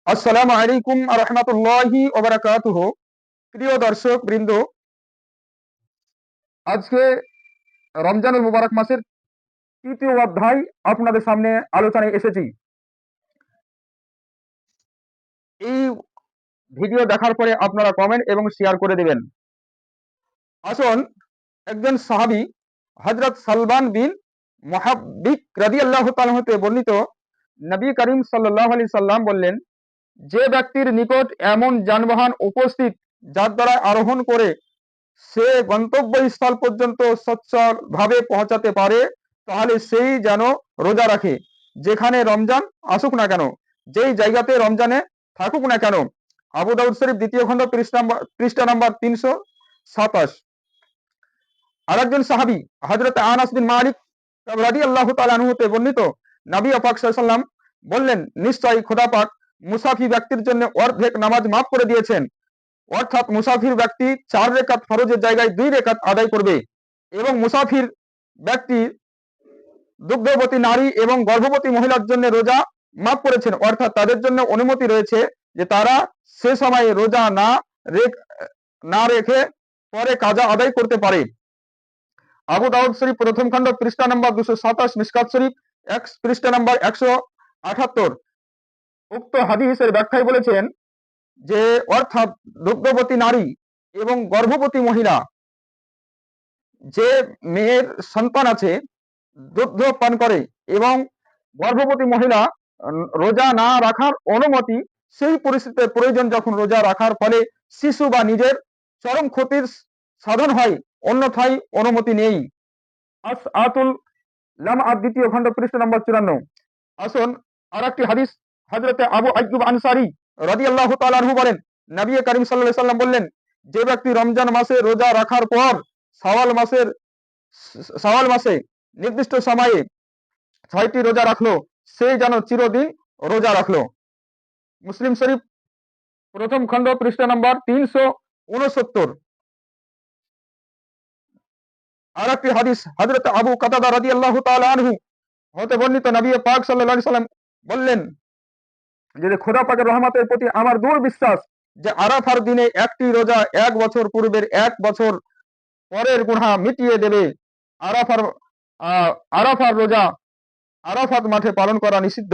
আসসালামু আলাইকুম ওয়া রাহমাতুল্লাহি ওয়া বারাকাতুহু। প্রিয় দর্শক বৃন্দ, আজকে রমজানুল মুবারক মাসের তৃতীয় অধ্যায় আপনাদের সামনে আলোচনায় এসেছি। এই ভিডিও দেখার পরে আপনারা কমেন্ট এবং শেয়ার করে দিবেন। আসুন, একজন সাহাবী হযরত সালমান বিন মুহাব্বিক রাদিয়াল্লাহু তাআলা হতে বর্ণিত, নবী করিম সাল্লাল্লাহু আলাইহি সাল্লাম বললেন, যে ব্যক্তির নিকট এমন যানবাহন উপস্থিত যার দ্বারা আরোহণ করে সে গন্তব্যস্থল পর্যন্ত সচ্ছলভাবে পৌঁছাতে পারে, তাহলে সেই যেন রোজা রাখে, যেখানে রমজান আসুক না কেন, যেই জায়গাতে রমজানে থাকুক না কেন। আবু দাউদ শরীফ দ্বিতীয় খণ্ড পৃষ্ঠা নাম্বার 327। আরেকজন সাহাবী হযরত আনাস বিন মালিক রাদিয়াল্লাহু তাআলা আনহু হতে বর্ণিত, নবী পাক সাল্লাল্লাহু আলাইহি ওয়াসাল্লাম বললেন, নিশ্চয়ই খোদা পাক মুসাফির ব্যক্তির জন্য অর্ধেক নামাজ মাফ করে দিয়েছেন। অর্থাৎ মুসাফির ব্যক্তি 4 রাকাত ফরজের জায়গায় 2 রাকাত আদায় করবে, এবং মুসাফির ব্যক্তি দুগ্ধবতী নারী এবং গর্ভবতী মহিলার জন্য রোজা মাফ করেছেন, অর্থাৎ তাদের জন্য অনুমতি রয়েছে যে তারা সে সময় রোজা না রেখে পরে কাজা আদায় করতে পারে। আবু দাউদ শরীফ প্রথম খণ্ড পৃষ্ঠা নাম্বার 227, মিশকাত শরীফ পৃষ্ঠা নাম্বার 178। উক্ত হাদিসের ব্যাখ্যায় বলেছেন যে, অর্থাৎ দুগ্ধবতী নারী এবং গর্ভবতী মহিলা, যে মেয়ের সন্তান আছে, দুগ্ধ পান করে এবং গর্ভবতী মহিলা রোজা না রাখার অনুমতি, সেই পরিস্থিতিতে প্রয়োজন যখন রোজা রাখার ফলে শিশু বা নিজের চরম ক্ষতির সাধন হয়, অন্যথায় অনুমতি নেই। আতুল লামআত দ্বিতীয় খণ্ড পৃষ্ঠা নম্বর 54। আসুন, আরেকটি হাদিস হযরতে আবু আইয়ুব আনসারী রাদিয়াল্লাহু তাআলা আনহু বলেন, নবী করিম সাল্লাল্লাহু আলাইহি সাল্লাম বললেন, যে ব্যক্তি রমজান মাসে রোজা রাখার পর শাওয়াল মাসে নির্দিষ্ট সময়ে 6টি রোজা রাখলো, সে যেন চিরদিন রোজা রাখলো। মুসলিম শরীফ প্রথম খণ্ড পৃষ্ঠা নম্বর 369। আরেকটি হাদিস হযরত আবু কাতাদা রাদিয়াল্লাহু তাআলা আনহু হতে বর্ণিত, নবী পাক সাল্লাল্লাহু আলাইহি সাল্লাম বললেন যে, খোদা পাকের রহমতের প্রতি আমার দৃঢ় বিশ্বাস যে আরাফার দিনে একটি রোজা 1 বছর পূর্বের 1 বছর পরের গুনাহ মিটিয়ে দেবে। আরাফার রোজা আরাফাত মাঠে পালন করা নিষিদ্ধ।